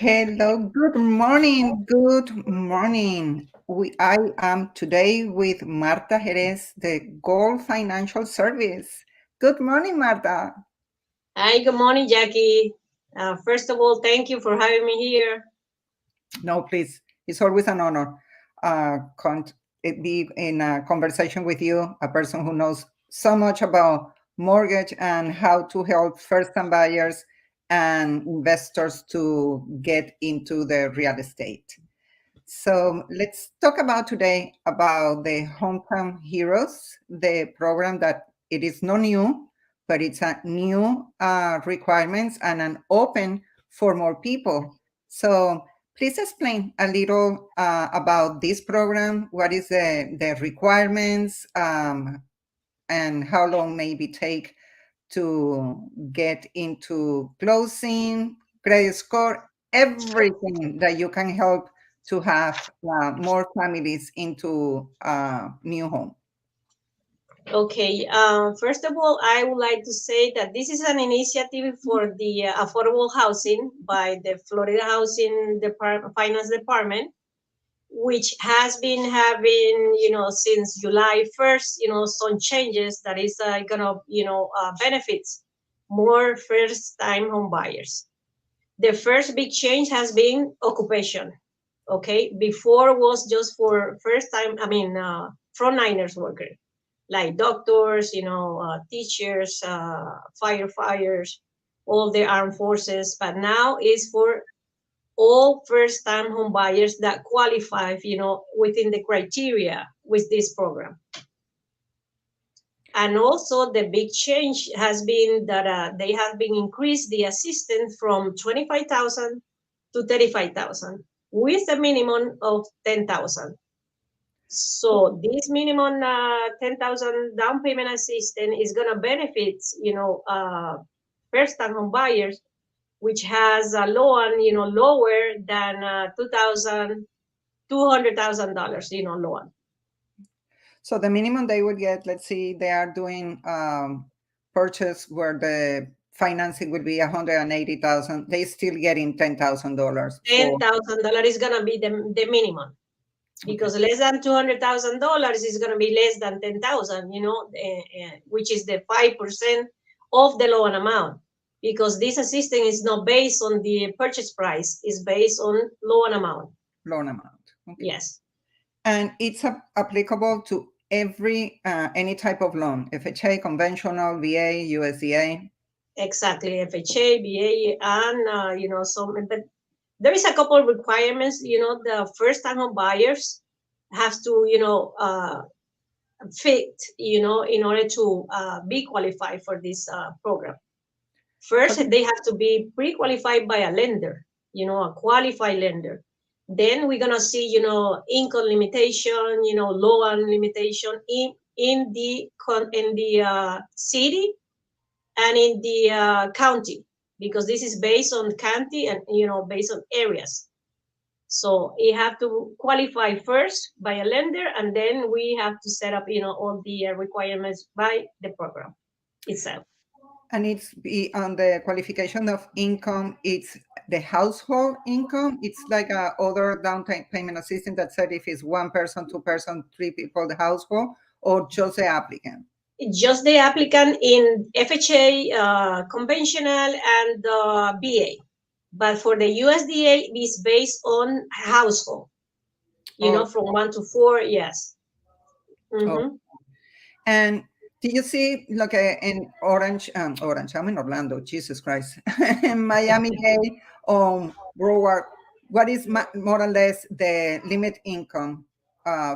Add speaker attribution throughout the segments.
Speaker 1: Hello, good morning, good morning. I am today with Marta Jerez, the Gold Financial Service. Good morning, Marta.
Speaker 2: Hi, good morning, Jackie. First of all, thank you for having me here.
Speaker 1: No, please, it's always an honor be in a conversation with you, a person who knows so much about mortgage and how to help first-time buyers and investors to get into the real estate. So let's talk about today about the Hometown Heroes, the program that it is not new, but it's a new requirements and an open for more people. So please explain a little about this program. What is the requirements and how long maybe take to get into closing, credit score, everything that you can help to have more families into a new home.
Speaker 2: Okay, first of all, I would like to say that this is an initiative for the affordable housing by the Florida Housing Finance Department, which has been having, since July 1st, some changes that is gonna, benefits more first-time home buyers. The first big change has been occupation. Okay, before was just for first time, frontliners worker, like doctors, teachers, firefighters, all the armed forces, but now is for all first time home buyers that qualify, within the criteria with this program. And also the big change has been that they have been increased the assistance from 25,000 to 35,000 with a minimum of 10,000. So this minimum 10,000 down payment assistance is going to benefit, first-time home buyers, which has a loan, lower than $200,000, loan.
Speaker 1: So the minimum they would get, let's see, they are doing purchase where the financing would be 180,000. They still getting $10,000.
Speaker 2: $10,000 is going to be the minimum. Because less than $200,000 is going to be less than 10,000, which is the 5% of the loan amount. Because this assistance is not based on the purchase price; it's based on loan amount.
Speaker 1: Loan amount.
Speaker 2: Okay. Yes.
Speaker 1: And it's applicable to every any type of loan: FHA, conventional, VA, USDA.
Speaker 2: Exactly, FHA, VA, and some. But there is a couple of requirements. The first-time home buyers have to, fit, in order to be qualified for this program. First, they have to be pre-qualified by a lender, a qualified lender. Then we're gonna see, income limitation, loan limitation in the city and in the county, because this is based on county and based on areas. So you have to qualify first by a lender, and then we have to set up, all the requirements by the program itself.
Speaker 1: And it's on the qualification of income. It's the household income. It's like a other down payment assistance that said if it's one person, two person, three people, the household, or just the applicant.
Speaker 2: Just the applicant in FHA, conventional, and BA. But for the USDA, it's based on household. From 1 to 4, yes. Mm-hmm.
Speaker 1: Oh. And did you see, like in Orange? I'm in Orlando. Jesus Christ, in Miami-Dade, Broward. What is more or less the limit income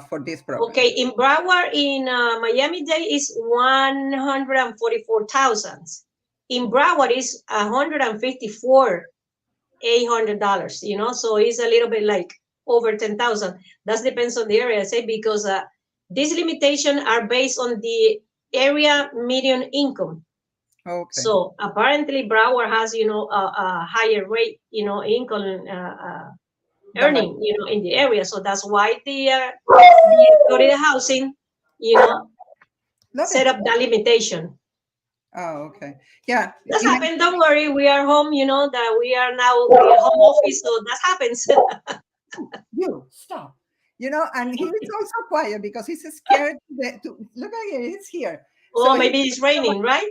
Speaker 1: for this program?
Speaker 2: Okay, in Broward, in Miami-Dade is 144,000. In Broward is $154,800. So it's a little bit like over 10,000. That depends on the area, say, because these limitations are based on the area median income. Okay. So apparently Broward has, a higher rate, income earning, in the area. So that's why the Florida housing, set up that limitation.
Speaker 1: Oh, okay. Yeah.
Speaker 2: That's happened. Don't worry. We are home, that we are now home office. So that happens.
Speaker 1: You stop. And he's also quiet because he's scared to look at it. He's here.
Speaker 2: Oh,
Speaker 1: So
Speaker 2: maybe it's raining, right?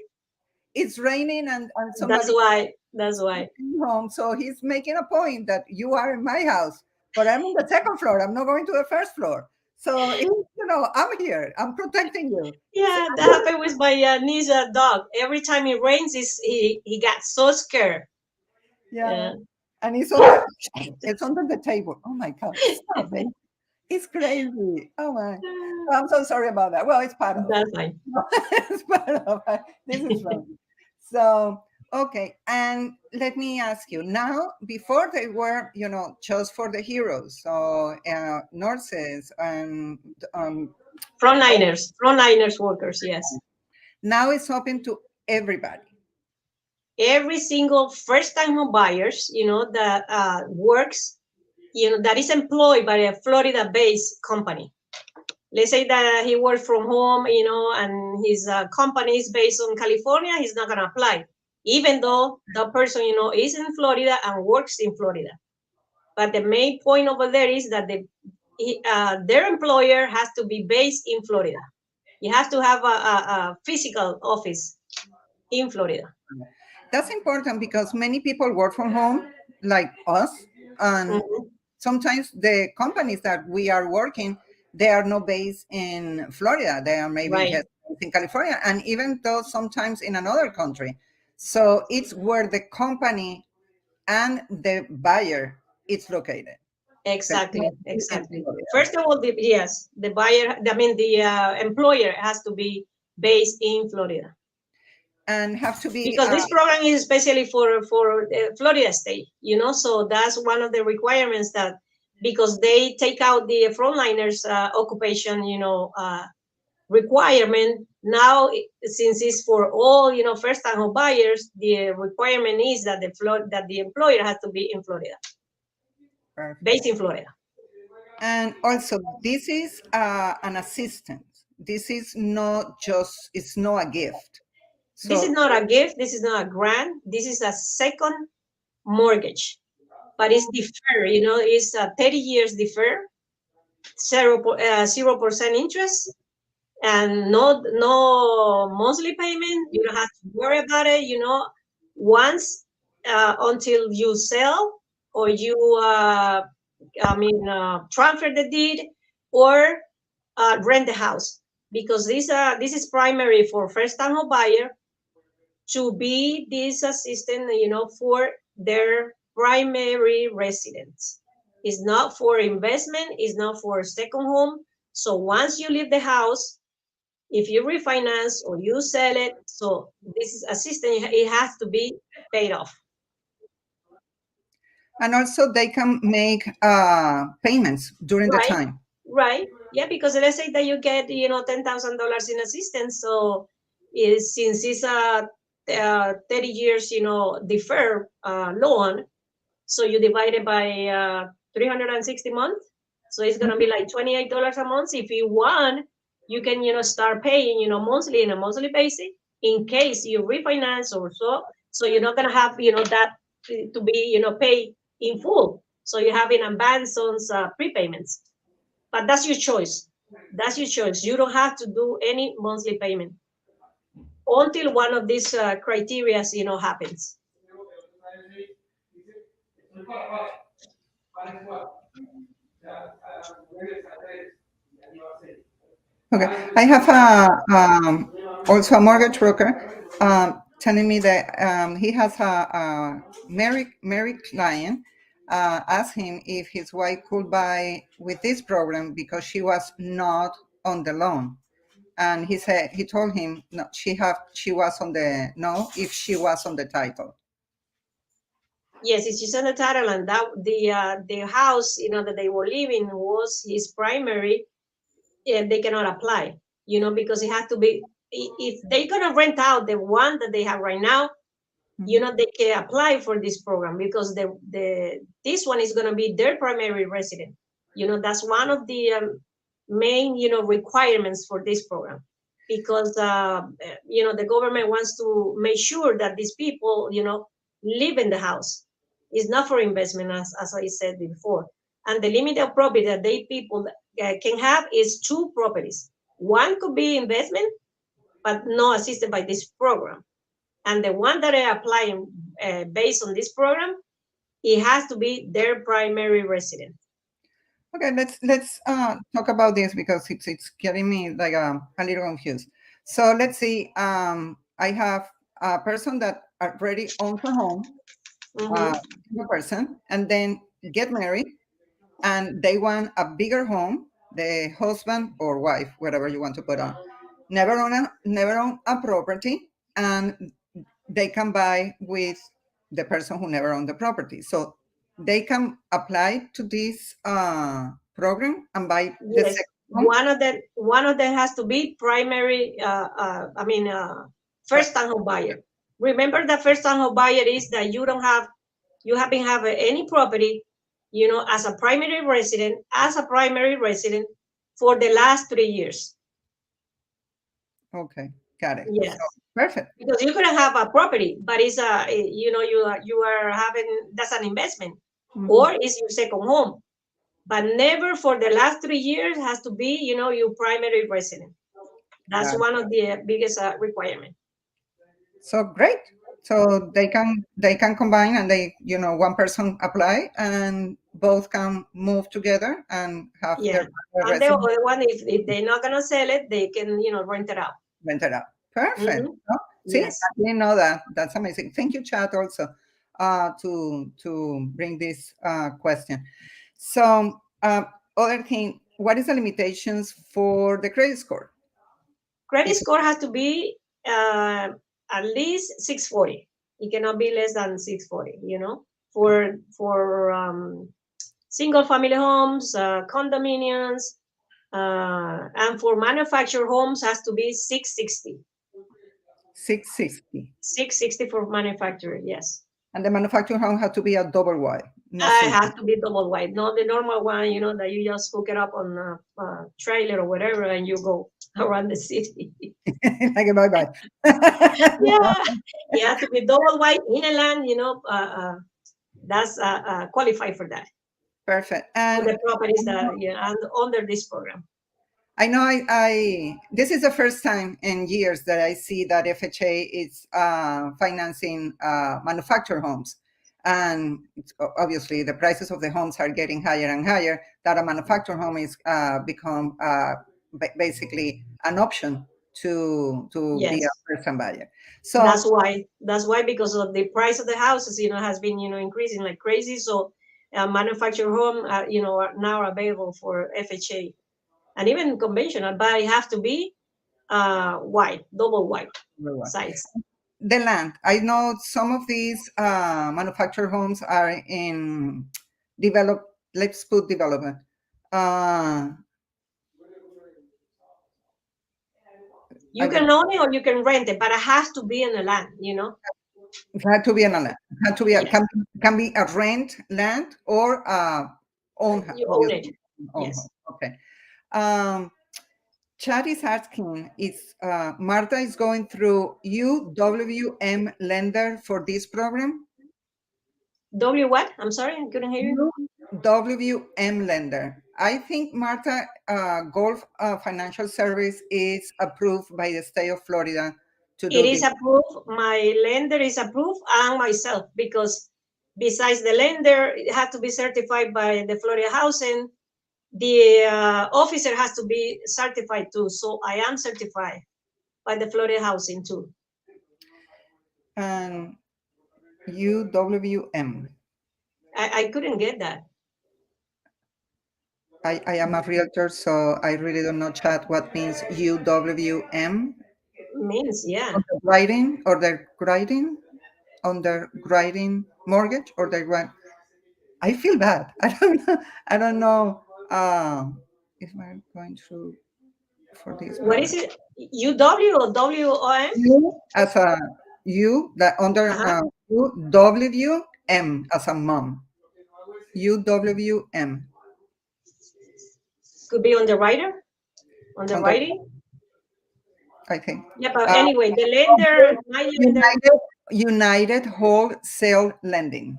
Speaker 1: it's raining and
Speaker 2: That's
Speaker 1: somebody
Speaker 2: why. That's why.
Speaker 1: came home. So he's making a point that you are in my house, but I'm on the second floor. I'm not going to the first floor. So I'm here. I'm protecting you. So,
Speaker 2: Yeah, that happened with my niece dog. Every time it rains, he got so scared.
Speaker 1: yeah.
Speaker 2: Yeah.
Speaker 1: And it's under the table. Oh my God. Stop it. It's crazy. Oh my. I'm so sorry about that. Well, it's part of.
Speaker 2: That's fine.
Speaker 1: It's part of. This is fun. So, okay. And let me ask you now, before they were, just for the heroes, so nurses and
Speaker 2: Frontliners workers, yes.
Speaker 1: now it's open to everybody.
Speaker 2: Every single first-time home buyers, that works, that is employed by a Florida-based company. Let's say that he works from home, and his company is based on California, he's not going to apply, even though the person, is in Florida and works in Florida. But the main point over there is that their employer has to be based in Florida. You have to have a physical office in Florida.
Speaker 1: That's important because many people work from home, like us, and
Speaker 2: Mhm.
Speaker 1: sometimes the companies that we are working, they are not based in Florida. They are maybe
Speaker 2: Right.
Speaker 1: just based in California, and even though sometimes in another country. So it's where the company and the buyer is located. The
Speaker 2: Exactly.
Speaker 1: buyer is in
Speaker 2: Exactly.
Speaker 1: Florida.
Speaker 2: First of all, yes, the buyer, the employer has to be based in Florida,
Speaker 1: And have to be
Speaker 2: because this program is especially for Florida state. So that's one of the requirements, that because they take out the frontliners occupation, requirement now. Since it's for all, first time home buyers, the requirement is that the employer has to be in Florida,
Speaker 1: perfect.
Speaker 2: based in Florida.
Speaker 1: And also, this is an assistance. This is not just, it's not a gift.
Speaker 2: This is
Speaker 1: So,
Speaker 2: not a gift, this is not a grant, this is a second mortgage, but it's deferred, it's 30 years deferred, 0% interest, and no monthly payment. You don't have to worry about it, once, until you sell, or you transfer the deed, or rent the house, because this is primary for first time home buyer, to be this assistant, for their primary residence. It's not for investment, it's not for second home. So once you leave the house, if you refinance or you sell it, so this is assistance, it has to be paid off.
Speaker 1: and also they can make payments during the
Speaker 2: Right,
Speaker 1: time.
Speaker 2: right. Yeah, because let's say that you get, $10,000 in assistance. So since it's a 30 years, deferred loan, so you divide it by 360 months. So it's gonna be like $28 a month. If you want, you can, start paying, monthly, in a monthly basis, in case you refinance or so. So you're not gonna have, that to be, paid in full. So you have in advance on prepayments. But that's your choice. That's your choice. You don't have to do any monthly payment until one of these criteria, happens.
Speaker 1: Okay, I have also a mortgage broker telling me that he has a married client. Asked him if his wife could buy with this program because she was not on the loan, and he told him no, she was on the no if she was on the title.
Speaker 2: Yes, it's just on the title, and that the house, that they were living was his primary. They cannot apply, because it has to be, if they're gonna rent out the one that they have right now, they can apply for this program, because this one is gonna be their primary resident. That's one of the main, requirements for this program. because the government wants to make sure that these people live in the house. It's not for investment, as I said before. And the limit of property that they people can have is 2 properties. One could be investment, but not assisted by this program. And the one that are applying based on this program, it has to be their primary residence.
Speaker 1: Okay, let's talk about this because it's getting me like a little confused. So let's see. I have a person that already owns a home,
Speaker 2: Mm-hmm.
Speaker 1: a person, and then get married, and they want a bigger home. The husband or wife, whatever you want to put on, never own a property, and they can buy with the person who never owned the property. So they can apply to this program and buy the
Speaker 2: Yes,
Speaker 1: second home.
Speaker 2: one of them has to be primary. First time home buyer. Remember, the first time home buyer is that you haven't have any property, as a primary resident for the last 3 years.
Speaker 1: Okay, got it. So,
Speaker 2: Yes,
Speaker 1: perfect.
Speaker 2: because you couldn't have a property, but it's you are having, that's an investment,
Speaker 1: Mhm.
Speaker 2: or it's your second home, but never for the last 3 years has to be your primary resident. That's
Speaker 1: Got it.
Speaker 2: one of the biggest requirement.
Speaker 1: So great. So they can combine and one person apply and both can move together and have
Speaker 2: Yeah,
Speaker 1: their
Speaker 2: and the
Speaker 1: residence
Speaker 2: other one, if they're not gonna sell it, they can rent it out.
Speaker 1: rented out. Perfect.
Speaker 2: Hmm.
Speaker 1: Oh, see,
Speaker 2: Yes.
Speaker 1: I didn't know that. That's amazing. Thank you, Chad, also to bring this question. So, other thing, what is the limitations for the credit score?
Speaker 2: Credit
Speaker 1: If
Speaker 2: score has to be at least 640. It cannot be less than 640. For single family homes, condominiums, and for manufactured homes has to be 660.
Speaker 1: 660,
Speaker 2: 660 for manufacturer, yes.
Speaker 1: and the manufacturing home had to be a double wide, not
Speaker 2: I
Speaker 1: single,
Speaker 2: have to be double wide, not the normal one, that you just hook it up on a trailer or whatever and you go around the city.
Speaker 1: like a bye bye.
Speaker 2: Yeah, you have to be double wide in a land, that's qualified for that,
Speaker 1: Perfect.
Speaker 2: for
Speaker 1: And
Speaker 2: the properties that, and under this program.
Speaker 1: I know this is the first time in years that I see that FHA is financing manufactured homes. And obviously the prices of the homes are getting higher and higher, that a manufactured home is become basically an option to be a
Speaker 2: Yes.
Speaker 1: first-time buyer.
Speaker 2: That's
Speaker 1: So
Speaker 2: why. That's why, because of the price of the houses, has been increasing like crazy. So, manufactured home, are now available for FHA and even conventional, but it have to be wide, double wide size.
Speaker 1: the land, I know some of these manufactured homes are in develop, let's put development. Uh,
Speaker 2: You
Speaker 1: I don't,
Speaker 2: can own it or you can rent it, but it has to be in the land.
Speaker 1: it had to be an land. It had to be
Speaker 2: Yes,
Speaker 1: can be a rent land or
Speaker 2: you own it.
Speaker 1: obviously own home.
Speaker 2: Yes.
Speaker 1: Okay. Um, Chad is asking, is Marta is going through UWM lender for this program?
Speaker 2: W what? I'm sorry, I couldn't hear you.
Speaker 1: UWM lender. I think Marta Golf Financial Service is approved by the state of Florida to
Speaker 2: It
Speaker 1: do
Speaker 2: is
Speaker 1: this.
Speaker 2: approved. My lender is approved, and myself, because besides the lender, it has to be certified by the Florida Housing. The officer has to be certified too. So I am certified by the Florida Housing too.
Speaker 1: And UWM.
Speaker 2: I couldn't get that.
Speaker 1: I am a realtor, so I really don't know, Chad, what means UWM.
Speaker 2: Means, yeah.
Speaker 1: Underwriting or the writing, underwriting mortgage or the right. I feel bad. I don't know. I don't know if I'm going through for this
Speaker 2: What is
Speaker 1: program.
Speaker 2: it? UW or WOM?
Speaker 1: U as a U that under
Speaker 2: Uh-huh.
Speaker 1: UWM as a mom. UWM.
Speaker 2: Could be on the writer, on the
Speaker 1: On the
Speaker 2: writing.
Speaker 1: I think.
Speaker 2: Yeah, but
Speaker 1: Uh,
Speaker 2: anyway, the lender, my lender,
Speaker 1: United Wholesale Lending.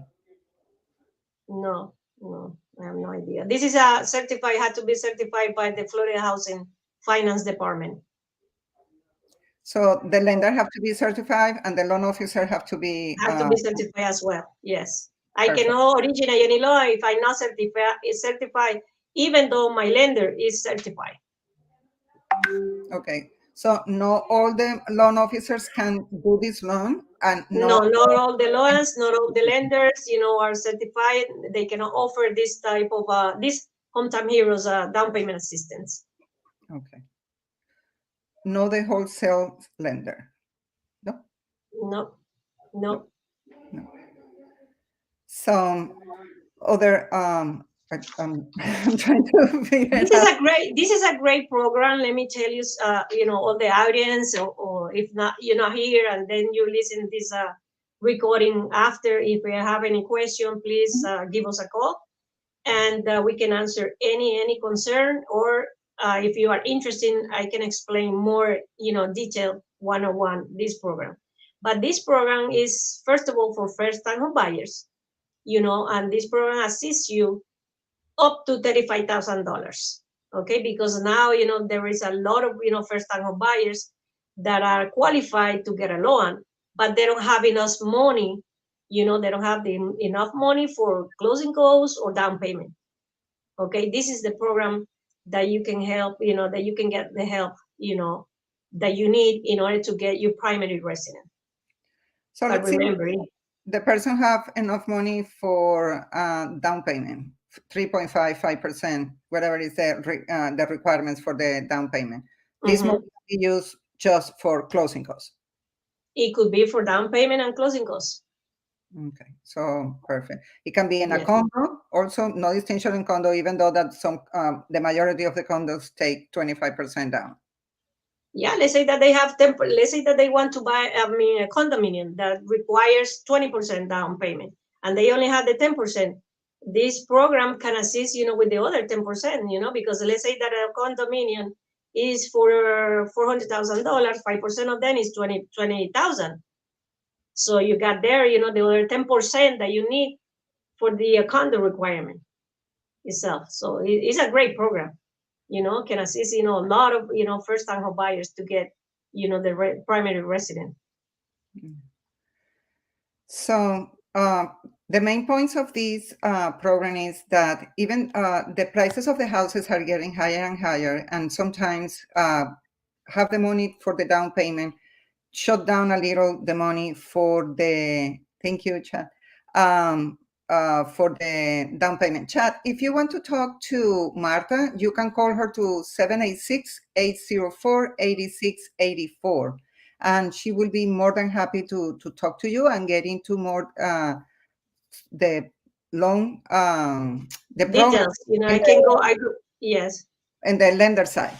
Speaker 2: no, no, I have no idea. This is a certified, had to be certified by the Florida Housing Finance Department.
Speaker 1: So the lender have to be certified and the loan officer have to be
Speaker 2: Have to be certified as well. Yes, I
Speaker 1: perfect.
Speaker 2: cannot originate any loan if I'm not certified, even though my lender is certified.
Speaker 1: Okay. So no all the loan officers can do this loan and
Speaker 2: No,
Speaker 1: no.
Speaker 2: not all the loans, not all the lenders, are certified. They cannot offer this type of this Hometown Heroes down payment assistance.
Speaker 1: Okay. No the wholesale lender. No?
Speaker 2: No,
Speaker 1: No.
Speaker 2: no.
Speaker 1: No. Some other I'm trying to figure
Speaker 2: This
Speaker 1: it
Speaker 2: is
Speaker 1: out.
Speaker 2: a great program. Let me tell you, all the audience, or if not, you're not here, and then you listen this recording after. If you have any question, please give us a call, and we can answer any concern. Or if you are interested, I can explain more, detailed one-on-one this program. But this program is first of all for first-time home buyers, and this program assists you up to $35,000. Okay, because now there is a lot of first-time home buyers that are qualified to get a loan, but they don't have enough money. They don't have enough money for closing costs or down payment. Okay, this is the program that you can help. That you can get the help. That you need in order to get your primary resident.
Speaker 1: So
Speaker 2: But
Speaker 1: let's see.
Speaker 2: remember,
Speaker 1: The person have enough money for down payment, 3.55%, whatever is the requirements for the down payment. This money can be used just for closing costs.
Speaker 2: it could be for down payment and closing costs.
Speaker 1: Okay, so perfect. It can be in a
Speaker 2: Yes.
Speaker 1: condo, also no distinction in condo, even though that the majority of the condos take 25% down.
Speaker 2: Yeah, let's say that they have let's say that they want to buy a condominium that requires 20% down payment, and they only have the 10%. This program can assist with the other 10%, because let's say that a condominium is for $400,000, 5% of them is 20,000. So you got there, the other 10% that you need for the condo requirement itself. So it's a great program. Can assist, a lot of, first-time home buyers to get, the primary resident.
Speaker 1: So the main points of this program is that even the prices of the houses are getting higher and higher, and sometimes have the money for the down payment, shut down a little the money for the, thank you, Chad, for the down payment. Chad, if you want to talk to Marta, you can call her to 786-804-8684. And she will be more than happy to talk to you and get into more the loan, the program.
Speaker 2: Details, I can go, yes.
Speaker 1: And the lender side,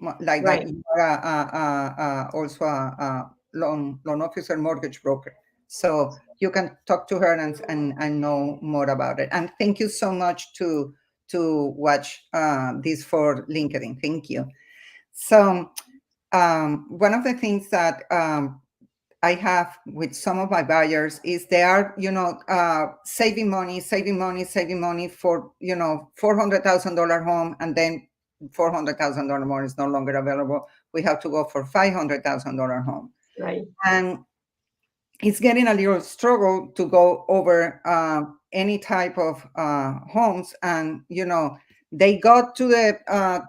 Speaker 1: like
Speaker 2: Right.
Speaker 1: that you are also a loan officer, mortgage broker. So you can talk to her and know more about it. And thank you so much to watch this for LinkedIn. Thank you. So one of the things that I have with some of my buyers is they are, saving money for, $400,000 home, and then $400,000 more is no longer available. We have to go for $500,000 home.
Speaker 2: Right.
Speaker 1: And it's getting a little struggle to go over any type of homes. And, they got to the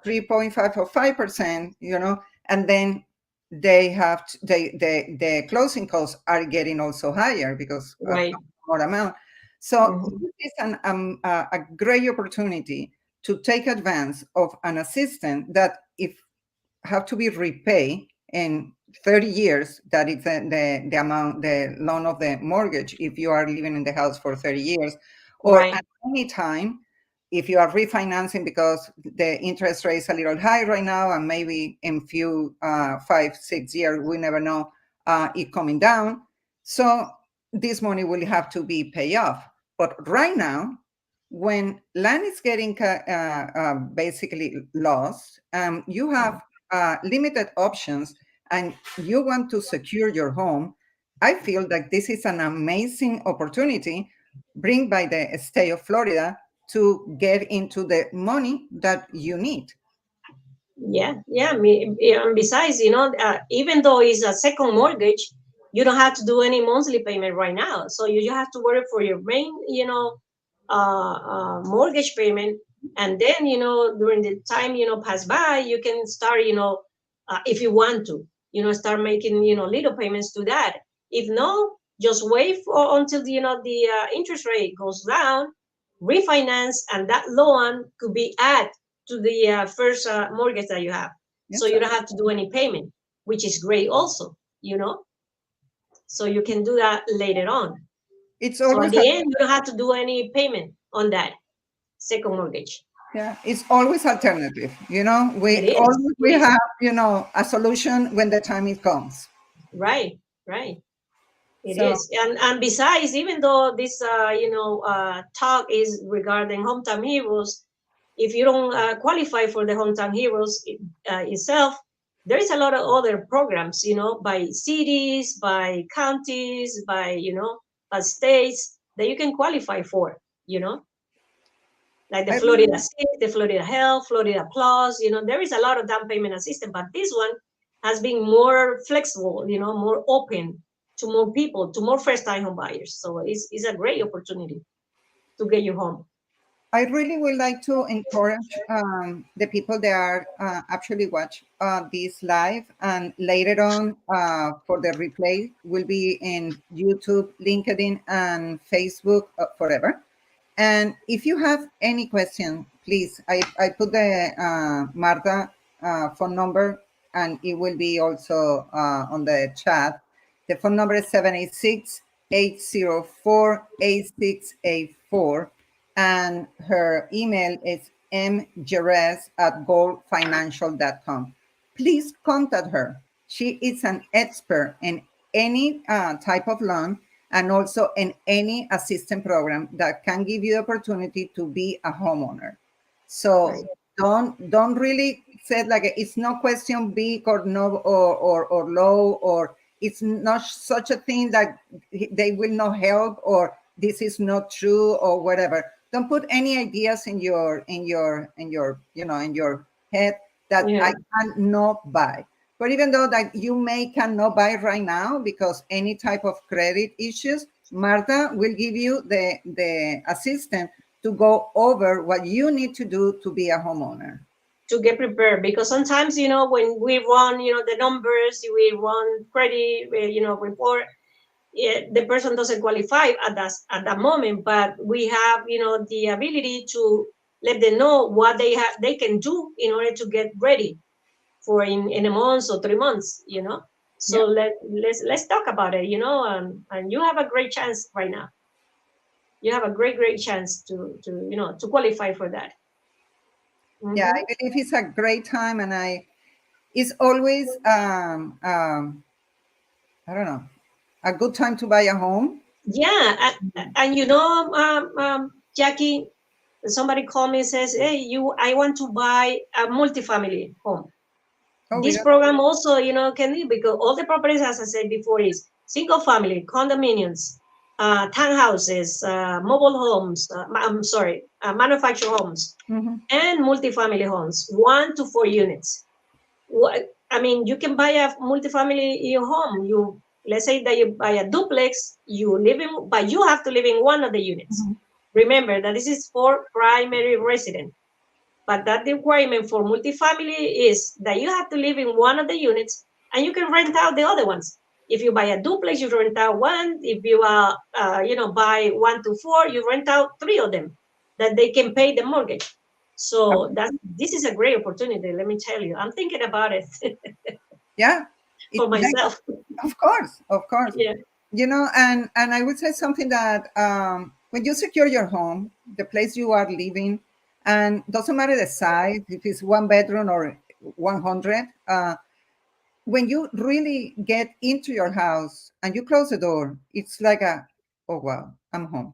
Speaker 1: 3.5 or 5%, and then they have the closing costs are getting also higher because
Speaker 2: Right.
Speaker 1: of more amount. So this is a great opportunity to take advantage of an assistant that if have to be repaid in 30 years, that is the amount, the loan of the mortgage, if you are living in the house for 30 years, or
Speaker 2: Right.
Speaker 1: at any time, if you are refinancing because the interest rate is a little high right now, and maybe in few 5-6 years, we never know, it coming down. So this money will have to be paid off. But right now, when land is getting basically lost, you have limited options, and you want to secure your home, I feel that this is an amazing opportunity bring by the state of Florida to get into the money that you need.
Speaker 2: Yeah. And besides, even though it's a second mortgage, you don't have to do any monthly payment right now. So you have to work for your main, mortgage payment, and then during the time pass by, you can start, if you want to, start making little payments to that. If no, just wait for until the interest rate goes down, refinance, and that loan could be added to the first mortgage that you have. So
Speaker 1: Yes,
Speaker 2: you don't have to do any payment, which is great also, so you can do that later on.
Speaker 1: it's
Speaker 2: So at
Speaker 1: always a,
Speaker 2: the end, you don't have to do any payment on that second mortgage.
Speaker 1: yeah, it's always alternative.
Speaker 2: It
Speaker 1: We
Speaker 2: is.
Speaker 1: always
Speaker 2: It
Speaker 1: we
Speaker 2: is.
Speaker 1: have a solution when the time it comes.
Speaker 2: Right. Right. It
Speaker 1: So
Speaker 2: is. And besides, even though this talk is regarding hometown heroes, if you don't qualify for the hometown heroes itself, there is a lot of other programs, by cities, by counties, by states that you can qualify for, you know, like the
Speaker 1: I
Speaker 2: Florida
Speaker 1: really,
Speaker 2: State, the Florida Health, Florida Plus. There is a lot of down payment assistance, but this one has been more flexible, more open to more people, to more first time home buyers. So it's a great opportunity to get your home.
Speaker 1: I really would like to encourage the people that are actually watch this live, and later on for the replay will be in YouTube, LinkedIn, and Facebook forever. And if you have any question, please, I put the Marta phone number, and it will be also on the chat. The phone number is 786-804-8684, and her email is mjerez@goldfinancial.com. Please contact her. She is an expert in any type of loan, and also in any assistance program that can give you the opportunity to be a homeowner. So
Speaker 2: Right.
Speaker 1: don't really say like it's no question big or no or low, or it's not such a thing that they will not help, or this is not true, or whatever. Don't put any ideas in your head that
Speaker 2: Yeah.
Speaker 1: I cannot buy. But even though that you may cannot buy right now because any type of credit issues, Marta will give you the assistant to go over what you need to do to be a homeowner.
Speaker 2: To get prepared, because sometimes when we run the numbers, we run credit report, the person doesn't qualify at that moment, but we have the ability to let them know what they can do in order to get ready for in a month or 3 months. So
Speaker 1: Yeah,
Speaker 2: let's talk about it. And you have a great chance right now. You have a great chance to qualify for that.
Speaker 1: yeah, I
Speaker 2: Hmm.
Speaker 1: believe it's a great time, and it's always I don't know, a good time to buy a home.
Speaker 2: Yeah, and Jackie, somebody called me and says, "Hey, I want to buy a multifamily home."
Speaker 1: Oh, we
Speaker 2: This
Speaker 1: got
Speaker 2: program also, can be, because all the properties, as I said before, is single family, condominiums, townhouses, mobile homes. I'm sorry, manufactured homes,
Speaker 1: mhm.
Speaker 2: and multifamily homes, 1 to 4 units. I mean, you can buy a multifamily home. Let's say that you buy a duplex, but you have to live in one of the units. Remember that this is for primary resident, but that requirement for multifamily is that you have to live in one of the units, and you can rent out the other ones. If you buy a duplex, you rent out one. If you buy 1 to 4, you rent out three of them, that they can pay the mortgage. So this is a great opportunity. Let me tell you, I'm thinking about it
Speaker 1: Yeah,
Speaker 2: for
Speaker 1: like,
Speaker 2: myself.
Speaker 1: of course, of course.
Speaker 2: Yeah.
Speaker 1: And I would say something that when you secure your home, the place you are living, and doesn't matter the size, if it's 1 bedroom or 100, when you really get into your house and you close the door, it's like oh wow, I'm home.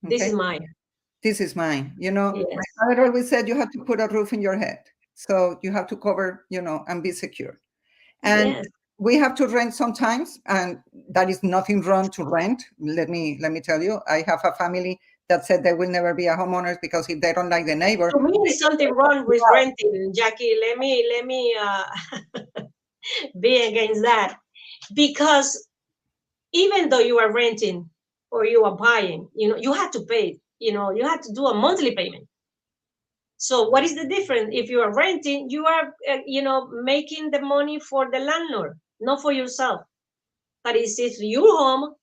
Speaker 2: This is
Speaker 1: Okay,
Speaker 2: mine.
Speaker 1: this is mine. My
Speaker 2: Yes.
Speaker 1: father always said you have to put a roof in your head, so you have to cover, and be secure. And
Speaker 2: Yes.
Speaker 1: we have to rent sometimes, and that is nothing wrong to rent. Let me tell you, I have a family that said they will never be a homeowners because if they don't like the neighbor,
Speaker 2: To me, there's something wrong with renting, Jackie. Let me be against that, because even though you are renting or you are buying, you have to pay. You have to do a monthly payment. So what is the difference? If you are renting, you are making the money for the landlord, not for yourself. But if your home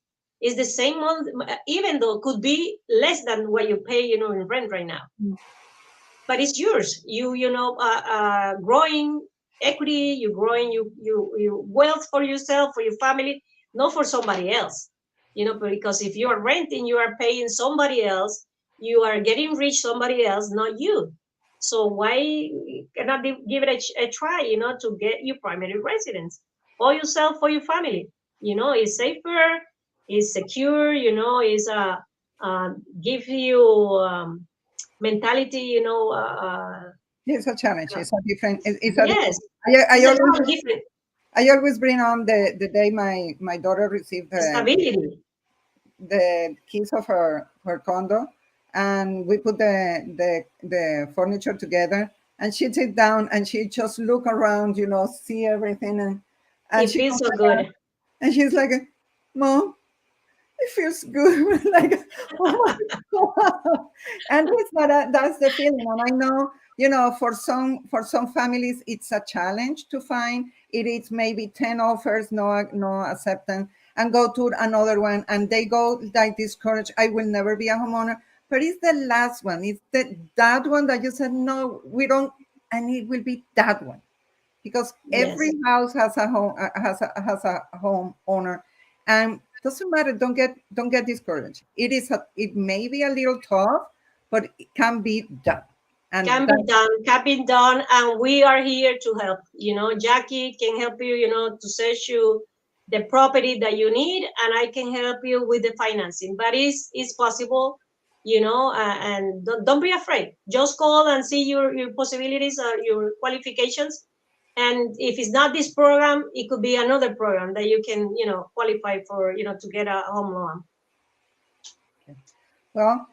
Speaker 2: is the same month, even though it could be less than what you pay, in rent right now, but it's yours. Growing equity, you growing you wealth for yourself, for your family, not for somebody else. Because if you are renting, you are paying somebody else. You are getting rich somebody else, not you. So why cannot give it a try? To get your primary residence for yourself, for your family. It's safer, it's secure. It's give you. Mentality,
Speaker 1: it's a challenge. It's a different. It's a.
Speaker 2: yes,
Speaker 1: I
Speaker 2: it's a
Speaker 1: always
Speaker 2: lot different
Speaker 1: bring on the day my daughter received
Speaker 2: stability.
Speaker 1: the keys of her condo, and we put the furniture together, and she sit down and she just look around, see everything, and
Speaker 2: It
Speaker 1: she
Speaker 2: feels
Speaker 1: comes
Speaker 2: so
Speaker 1: back
Speaker 2: good.
Speaker 1: and she's like, Mom, it feels good. Like, oh my God. And that's the feeling. And I know, for some families it's a challenge to find. It is maybe 10 offers, no acceptance, and go to another one, and they go like discouraged, I will never be a homeowner. But it's the last one. It's that one that you said, no, we don't, and it will be that one, because every
Speaker 2: Yes,
Speaker 1: house has a home, has a home owner, and doesn't matter. Don't get discouraged. It may be a little tough, but it can be done. And
Speaker 2: can be done, and we are here to help. Jackie can help you, to search you the property that you need, and I can help you with the financing. But it's possible, and don't be afraid. Just call and see your possibilities, your qualifications. And if it's not this program, it could be another program that you can, qualify for, to get a home loan.
Speaker 1: well,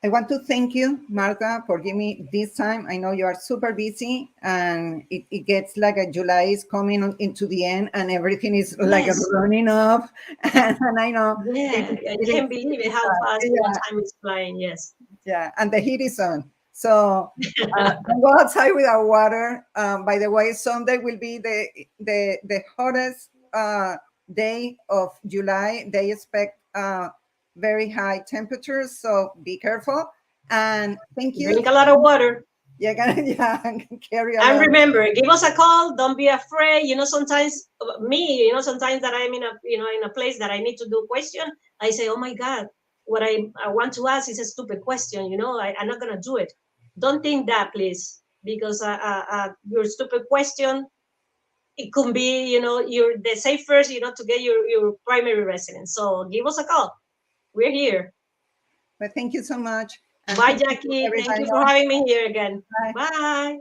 Speaker 1: I want to thank you, Martha, for giving me this time. I know you are super busy, and it gets like a July is coming into the end, and everything is like
Speaker 2: Yes.
Speaker 1: running up. And I know
Speaker 2: Yeah, I can't believe it how fast,
Speaker 1: yeah,
Speaker 2: time is flying. Yes.
Speaker 1: yeah, and the heat is on. So don't go outside without water. By the way, Sunday will be the hottest day of July. They expect very high temperatures, so be careful. And thank you.
Speaker 2: Drink a lot of water.
Speaker 1: You're gonna yeah, carry a
Speaker 2: And
Speaker 1: lot.
Speaker 2: remember, give us a call. Don't be afraid. Sometimes sometimes that I'm in a place that I need to do question, I say, oh my God, what I want to ask is a stupid question. I'm not gonna do it. Don't think that, please, because your stupid question, it could be, you're the safest, to get your primary residence. So give us a call. We're here.
Speaker 1: But thank you so much, and
Speaker 2: Bye,
Speaker 1: thank you to
Speaker 2: Jackie. Thank
Speaker 1: everybody
Speaker 2: you for
Speaker 1: else.
Speaker 2: having me here again.
Speaker 1: Bye.
Speaker 2: Bye.